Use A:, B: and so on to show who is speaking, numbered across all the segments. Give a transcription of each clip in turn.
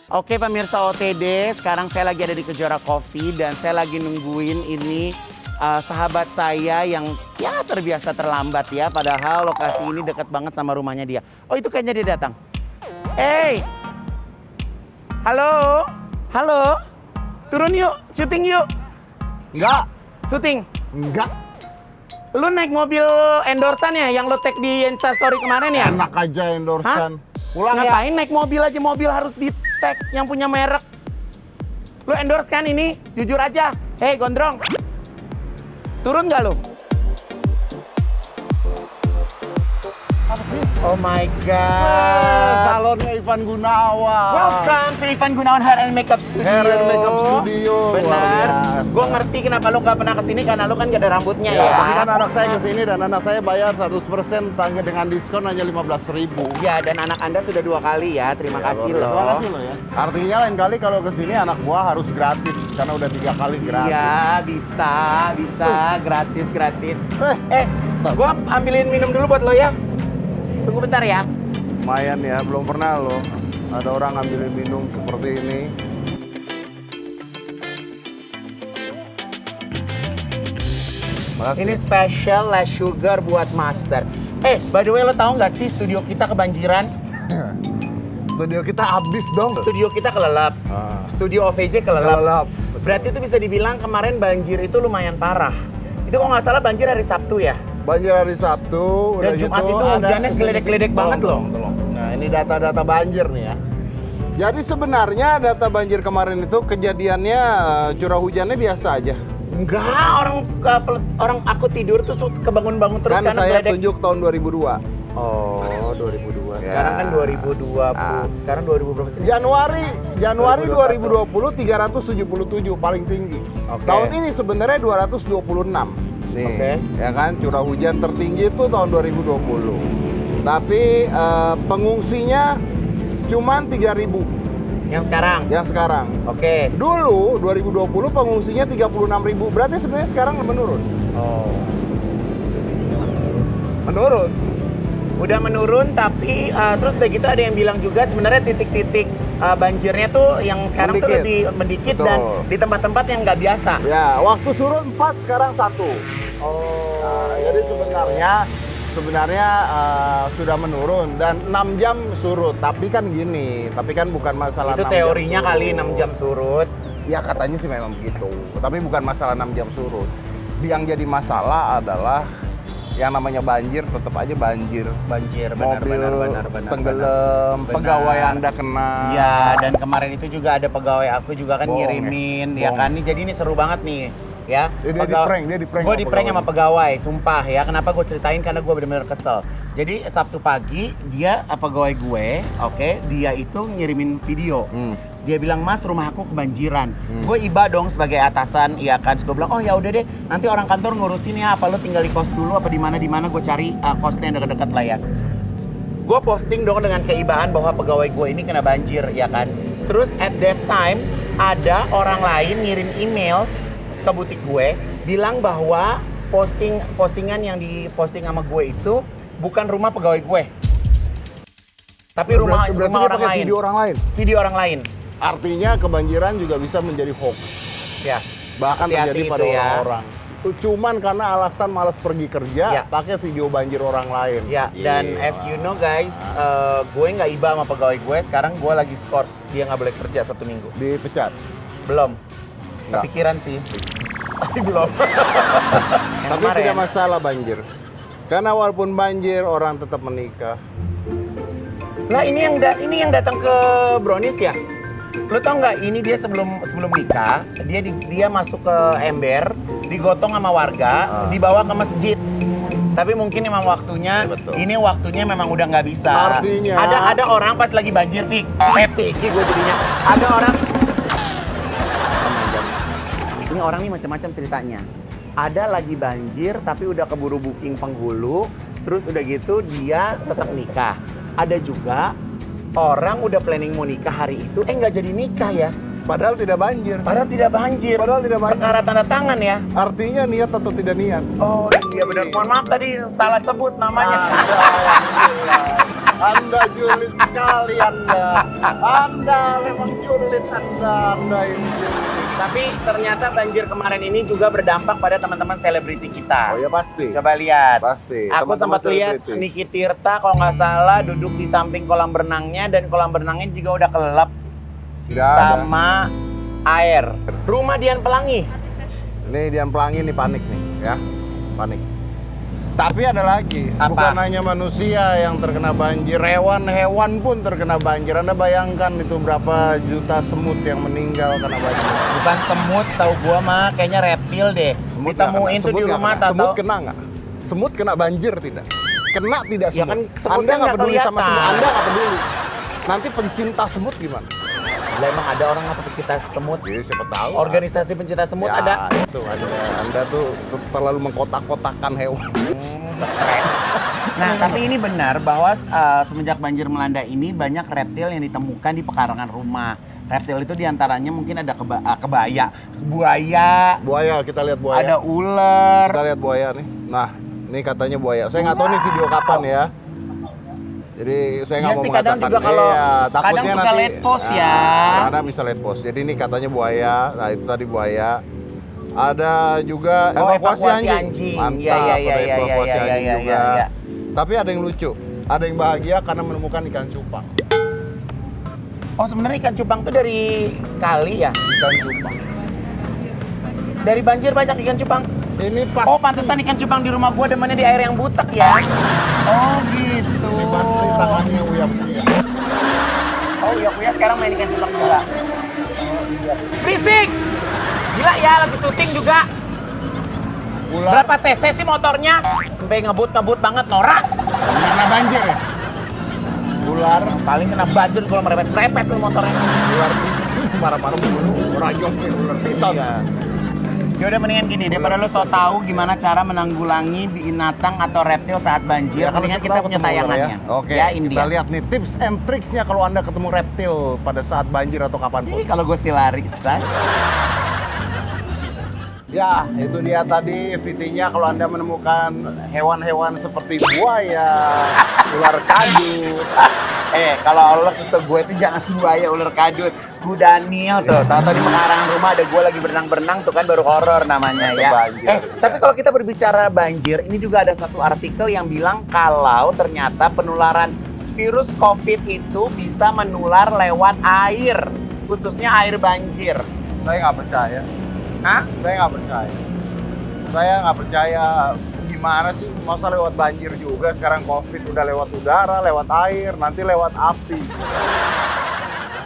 A: Oke pemirsa OTD, sekarang saya lagi ada di Kejora Coffee dan saya lagi nungguin ini sahabat saya yang ya terbiasa terlambat ya. Padahal lokasi ini dekat banget sama rumahnya dia. Oh itu kayaknya dia datang. Hey, halo, halo, turun yuk, syuting yuk.
B: Enggak,
A: Syuting.
B: enggak.
A: Lu naik mobil endorsan ya yang lo tag di Instastory kemarin ya?
B: Enak aja endorsan. Pulang
A: Ngapain naik mobil aja, mobil harus di tag yang punya merek. Lu endorse kan ini? Jujur aja. Hei gondrong. Turun nggak lu?
B: Apa sih?
A: Oh my god.
B: Salonnya Ivan Gunawan.
A: Welcome to Ivan Gunawan Hair and Makeup Studio.
B: Hair and Makeup Studio. Luar
A: Benar.
B: biasa.
A: Gue ngerti kenapa lu gak pernah kesini karena lu kan gak ada rambutnya ya.
B: Tapi kan anak saya kesini dan anak saya bayar 100% tangga dengan diskon hanya 15.000.
A: Ya, dan anak Anda sudah 2 kali ya. Terima kasih loh.
B: Terima kasih loh ya. Artinya lain kali kalau kesini anak gua harus gratis karena udah 3 kali gratis.
A: Iya, bisa, gratis. Gua ambilin minum dulu buat lo ya. Tunggu bentar ya.
B: Lumayan ya, belum pernah loh ada orang ngambilin minum seperti ini. Makasih.
A: Ini special less sugar buat master. By the way lo tahu nggak sih studio kita kebanjiran?
B: Studio kita habis dong.
A: Studio kita kelelap. Studio OVJ kelelap. Berarti itu bisa dibilang kemarin banjir itu lumayan parah. Itu kalau nggak salah banjir hari Sabtu ya?
B: Banjir hari Sabtu,
A: Dan Jumat itu hujannya geledek-geledek banget loh.
B: Nah ini data-data banjir nih ya. Jadi sebenarnya data banjir kemarin itu kejadiannya curah hujannya biasa aja.
A: Enggak, orang aku tidur tuh kebangun-bangun terus
B: Kan
A: karena
B: saya
A: geledek.
B: tunjuk tahun 2002.
A: Oh, 2002.
B: Ya.
A: Sekarang kan 2020. Sekarang 2000 berapa sih?
B: Januari
A: 2021.
B: 2020 377 paling tinggi.
A: Oke.
B: Tahun ini sebenarnya 226. Nih,
A: Oke.
B: ya kan curah hujan tertinggi itu tahun 2020. Tapi pengungsinya cuman 3.000
A: Yang sekarang?
B: yang sekarang.
A: Oke.
B: Dulu 2020 pengungsinya 36.000. Berarti sebenarnya sekarang menurun.
A: Oh.
B: Menurun.
A: Udah menurun tapi terus udah gitu ada yang bilang juga sebenarnya titik-titik banjirnya tuh yang sekarang tuh
B: Mendikit.
A: lebih mendikit
B: Betul.
A: dan di tempat-tempat yang nggak biasa.
B: Ya, waktu surut 4 sekarang 1.
A: Oh.
B: Jadi sebenarnya sudah menurun dan 6 jam surut. Tapi kan gini, tapi kan bukan masalah
A: Itu
B: 6
A: teorinya
B: jam
A: kali
B: surut.
A: 6 jam surut.
B: Ya katanya sih memang begitu. Tapi bukan masalah 6 jam surut. Yang jadi masalah adalah yang namanya banjir tetap aja banjir.
A: Banjir,
B: Mobil
A: benar.
B: tenggelam,
A: Benar.
B: pegawai Anda kena.
A: Iya, dan kemarin itu juga ada pegawai aku juga kan
B: Bohong ya?
A: ngirimin, ya
B: Bohong.
A: kan? Ini jadi ini seru banget nih, ya.
B: Dia di-prank
A: Gue
B: sama
A: di-prank sama
B: pegawai.
A: pegawai, sumpah ya. Kenapa gue ceritain? Karena gue bener-bener kesel. Jadi Sabtu pagi dia pegawai gue, oke, dia itu ngirimin video. Dia bilang, Mas, rumah aku kebanjiran. Gue iba dong sebagai atasan, iya kan. Gue bilang, oh ya udah deh, nanti orang kantor ngurusin ya. Apa lo tinggal di kos dulu? Apa di mana? Gue cari kosnya yang deket-deket lah ya. Gue posting dong dengan keibaan bahwa pegawai gue ini kena banjir, ya kan. Terus at that time ada orang lain ngirim email ke butik gue bilang bahwa postingan yang diposting sama gue itu bukan rumah pegawai gue, tapi rumah
B: Berarti
A: rumah
B: dia
A: orang
B: pakai
A: lain.
B: video orang lain.
A: Video orang lain.
B: Artinya kebanjiran juga bisa menjadi hoax.
A: Ya.
B: Bahkan
A: Hati-hati
B: terjadi
A: itu
B: pada
A: ya.
B: orang-orang. Itu cuman karena alasan malas pergi kerja,
A: Ya.
B: pakai video banjir orang lain.
A: Ya, dan as you know guys, gue nggak iba sama pegawai gue. Sekarang gue lagi skors, dia nggak boleh kerja 1 minggu.
B: Dipecat.
A: Belum.
B: Nggak.
A: Kepikiran sih. Tapi belum. Yang
B: Tapi
A: kemarin.
B: tidak masalah banjir. Karena walaupun banjir, orang tetap menikah.
A: Lah ini yang datang ke Brownies ya? Lo tau nggak? Ini dia sebelum nikah, dia masuk ke ember, digotong sama warga, dibawa ke masjid. Tapi mungkin memang waktunya,
B: Betul.
A: ini waktunya memang udah nggak bisa.
B: Artinya-
A: ada orang pas lagi banjir, Fik. Fik gue jadinya. Ada orang. Ini orang nih macam-macam ceritanya. Ada lagi banjir, tapi udah keburu booking penghulu, terus udah gitu dia tetap nikah. Ada juga orang udah planning mau nikah hari itu, nggak jadi nikah ya.
B: Padahal tidak banjir.
A: Padahal tidak banjir.
B: Padahal tidak banjir.
A: Perkara tanda tangan ya.
B: Artinya niat atau tidak niat.
A: Oh iya benar. Mohon maaf tadi salah sebut namanya.
B: Alhamdulillah. Anda julid sekali Anda. Anda memang julid Anda ini julid.
A: Tapi ternyata banjir kemarin ini juga berdampak pada teman-teman selebriti kita.
B: Oh ya pasti.
A: Coba lihat.
B: Pasti.
A: Aku
B: Teman-teman
A: sempat lihat
B: selebriti.
A: Niki Tirta kalau nggak salah duduk di samping kolam berenangnya dan kolam berenangnya juga udah kelelep
B: Tidak ada.
A: sama air. Rumah Dian Pelangi.
B: Ini Dian Pelangi nih panik nih ya. Panik. Tapi ada lagi,
A: Apa?
B: bukan hanya manusia yang terkena banjir, hewan-hewan pun terkena banjir. Anda bayangkan itu berapa juta semut yang meninggal karena banjir.
A: Bukan semut, tahu gua mah kayaknya reptil deh.
B: Semut
A: Ditemuin
B: nggak
A: tuh
B: kena.
A: di
B: Semut
A: rumah
B: nggak kena. Semut
A: atau
B: kena nggak? Semut kena banjir tidak? Kena tidak
A: Ya
B: semut?
A: kan semut
B: Anda
A: kan
B: nggak
A: nggak
B: peduli sama
A: kelihatan.
B: semut, Anda nggak peduli. Nanti pencinta semut gimana?
A: Lah emang ada orang apa pecinta semut?
B: Jadi siapa tahu.
A: Organisasi pencinta semut
B: ya,
A: ada.
B: Itu ada. Anda tuh terlalu mengkotak-kotakan hewan.
A: Keren. Nah, tapi ini benar bahwa semenjak banjir melanda ini banyak reptil yang ditemukan di pekarangan rumah. Reptil itu diantaranya mungkin ada kebaya, buaya,
B: Buaya, kita lihat buaya.
A: ada ular.
B: Kita lihat buaya nih. Nah, ini katanya buaya. Saya nggak tahu nih video kapan ya. Jadi saya nggak
A: Iya
B: mau
A: sih, kadang
B: mengatakan.
A: juga kalau-
B: Iya,
A: kadang
B: takutnya
A: suka
B: nanti,
A: late post ya.
B: Kadang bisa late post. Jadi ini katanya buaya. Nah itu tadi buaya. Ada juga
A: Oh,
B: evakuasi
A: evakuasi
B: anjing.
A: anjing.
B: Mantap,
A: Iya, iya,
B: ada
A: iya, iya,
B: evakuasi
A: iya,
B: anjing
A: iya,
B: juga.
A: iya.
B: Tapi ada yang lucu. Ada yang bahagia karena menemukan ikan cupang.
A: Oh, sebenarnya ikan cupang tuh dari kali ya?
B: Ikan cupang.
A: Dari banjir banyak ikan cupang.
B: Ini pas.
A: Oh, pantesan ikan cupang di rumah gua demennya di air yang butek ya. Oh, gitu.
B: Ini pasti tangannya uya-uya.
A: Oh, Uya sekarang main ikan cupang juga. Berisik! Gila ya, lagi syuting juga.
B: Ular.
A: Berapa cc sih motornya? Sampai ngebut banget, norak.
B: Karena banjir ya. Ular.
A: Paling kena banjir kalau merepet-merepet tuh motornya.
B: Ular marah-marah mulu. Rayong ular piton.
A: Iya. Ya udah mendingan gini, daripada lo so tahu gimana cara menanggulangi binatang atau reptil saat banjir,
B: kalau
A: mendingan
B: siapa
A: kita
B: tahu
A: punya
B: ketemu ular
A: tayangannya.
B: ya. Oke,
A: Ya, ini
B: kita
A: dia.
B: lihat nih tips and tricksnya kalau Anda ketemu reptil pada saat banjir atau kapanpun.
A: Ih, kalau gue sih lari, say.
B: Ya, itu dia tadi VT-nya kalau Anda menemukan hewan-hewan seperti buaya, ular kadut.
A: Kalau lo kesel gue itu jangan buaya ular kadut. Gue Daniel tuh, tahu di pekarangan rumah ada gue lagi berenang-berenang tuh kan baru horor namanya
B: Itu
A: ya.
B: banjir.
A: Tapi kalau kita berbicara banjir, ini juga ada satu artikel yang bilang kalau ternyata penularan virus COVID itu bisa menular lewat air, khususnya air banjir.
B: Saya nggak percaya.
A: Hah?
B: Saya nggak percaya. Saya nggak percaya. Gimana sih? Masa lewat banjir juga? Sekarang COVID udah lewat udara, lewat air, nanti lewat api.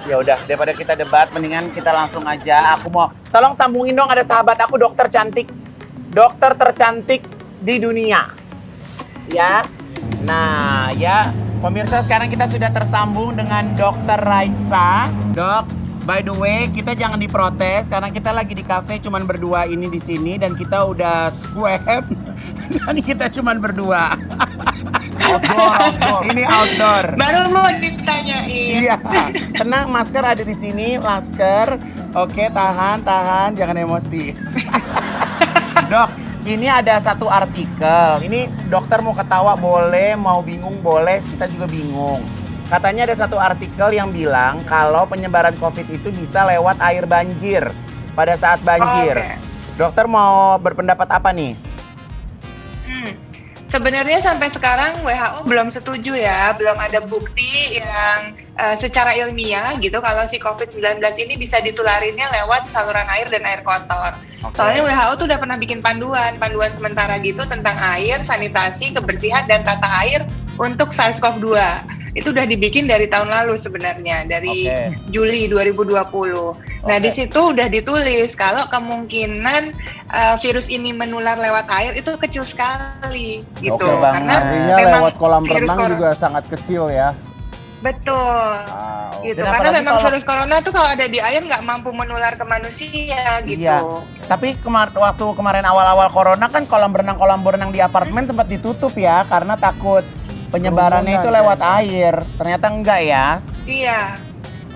A: Ya udah, daripada kita debat, mendingan kita langsung aja. Aku mau tolong sambungin dong, ada sahabat aku dokter cantik, dokter tercantik di dunia. Ya, nah ya pemirsa sekarang kita sudah tersambung dengan dokter Raisa. Dok, by the way kita jangan diprotes karena kita lagi di cafe cuman berdua ini di sini dan kita udah swab dan kita cuman berdua.
B: Outdoor.
A: Ini outdoor.
C: Baru mau ditanyain.
A: Iya, tenang, masker ada di sini, masker. Oke, tahan, jangan emosi. Dok, ini ada satu artikel. Ini dokter mau ketawa boleh, mau bingung boleh, kita juga bingung. Katanya ada satu artikel yang bilang kalau penyebaran COVID itu bisa lewat air banjir pada saat banjir.
C: Oke.
A: Dokter mau berpendapat apa nih?
C: Sebenarnya sampai sekarang WHO belum setuju ya, belum ada bukti yang secara ilmiah gitu kalau si COVID-19 ini bisa ditularinnya lewat saluran air dan air kotor.
A: Oke.
C: Soalnya WHO tuh udah pernah bikin panduan sementara gitu tentang air, sanitasi, kebersihan, dan tata air untuk SARS-CoV-2. Itu udah dibikin dari tahun lalu sebenarnya, dari
A: Oke.
C: Juli 2020. Nah,
A: Oke.
C: di situ udah ditulis kalau kemungkinan virus ini menular lewat air itu kecil sekali gitu.
A: Oke banget.
C: Karena
B: Artinya
C: memang
B: lewat kolam
C: virus
B: renang
C: corona-
B: juga sangat kecil ya.
C: Betul.
B: Oke.
C: Gitu.
A: Dan
C: Karena
A: apalagi
C: memang
A: kalau-
C: virus corona tuh kalau ada di air nggak mampu menular ke manusia gitu.
A: Iya. Tapi waktu kemarin awal-awal corona kan kolam berenang di apartemen sempat ditutup ya karena takut penyebarannya itu
B: Kerumunan,
A: lewat air. Ternyata enggak ya.
C: Iya.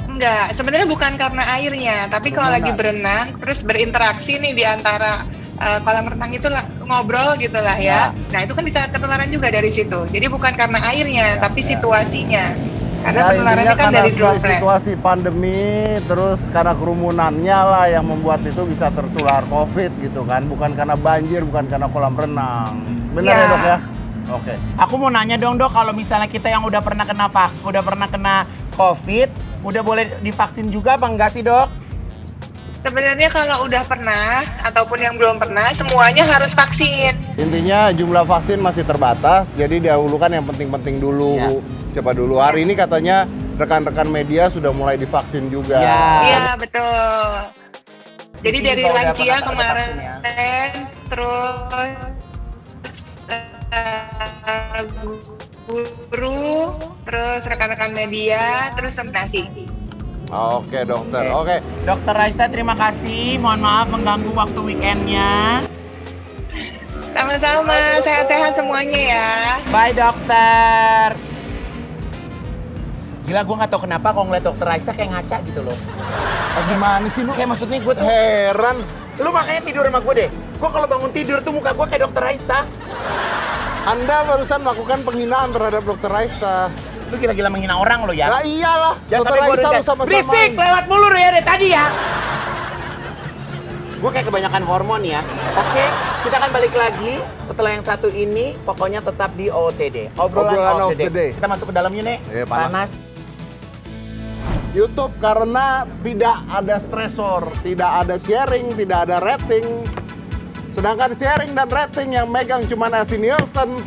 C: Enggak, sebenarnya bukan karena airnya, tapi kalau
B: Kerumunan.
C: lagi berenang terus berinteraksi nih di antara kolam renang itu ngobrol gitu lah ya. Nah itu kan bisa ketularan juga dari situ. Jadi bukan karena airnya, tapi situasinya. Karena penularannya
B: intinya
C: kan
B: karena
C: dari droplet.
B: situasi pandemi, terus karena kerumunannya lah yang membuat itu bisa tertular COVID gitu kan. Bukan karena banjir, bukan karena kolam renang. Benar ya Dok ya? Oke.
A: Aku mau nanya dong Dok, kalau misalnya kita yang udah pernah kena COVID, udah boleh divaksin juga apa enggak sih Dok?
C: Sebenarnya kalau udah pernah ataupun yang belum pernah, semuanya harus vaksin.
B: Intinya jumlah vaksin masih terbatas, jadi dahulukan yang penting-penting dulu.
A: Ya.
B: Siapa dulu? Hari ini katanya rekan-rekan media sudah mulai divaksin juga.
A: Ya.
C: Iya, betul. Jadi
A: Ini
C: dari
A: kalau udah
C: lansia
A: pernah
C: kemarin,
A: vaksin
C: terus guru, terus rekan-rekan media, terus vaksinasi.
B: Oke dokter, oke.
A: Dokter Raisa terima kasih, mohon maaf mengganggu waktu weekendnya.
C: Sama-sama, sehat-sehat semuanya ya.
A: Bye dokter. Gila, gue gak tau kenapa kalau ngeliat dokter Raisa kayak ngaca gitu loh.
B: Gimana sih lu?
A: Kayak maksudnya gue tuh,
B: Heran.
A: lu makanya tidur sama gue deh. Gue kalau bangun tidur tuh muka gue kayak dokter Raisa.
B: Anda barusan melakukan penghinaan terhadap dokter Raisa.
A: Lu gila-gila menghina orang lo ya.
B: Lah iyalah,
A: Jangan
B: dokter
A: sampai gue
B: Raisa lu
A: rendah.
B: sama-sama.
A: Berisik, lewat mulu ya dari tadi ya. Gue kayak kebanyakan hormon ya. Oke, kita akan balik lagi setelah yang satu ini. Pokoknya tetap di OOTD. Obrolan of the day. Kita masuk ke dalamnya nih.
B: Iya, panas.
A: Panas.
B: YouTube karena tidak ada stresor, tidak ada sharing, tidak ada rating. Sedangkan sharing dan rating yang megang cuma Nielsen.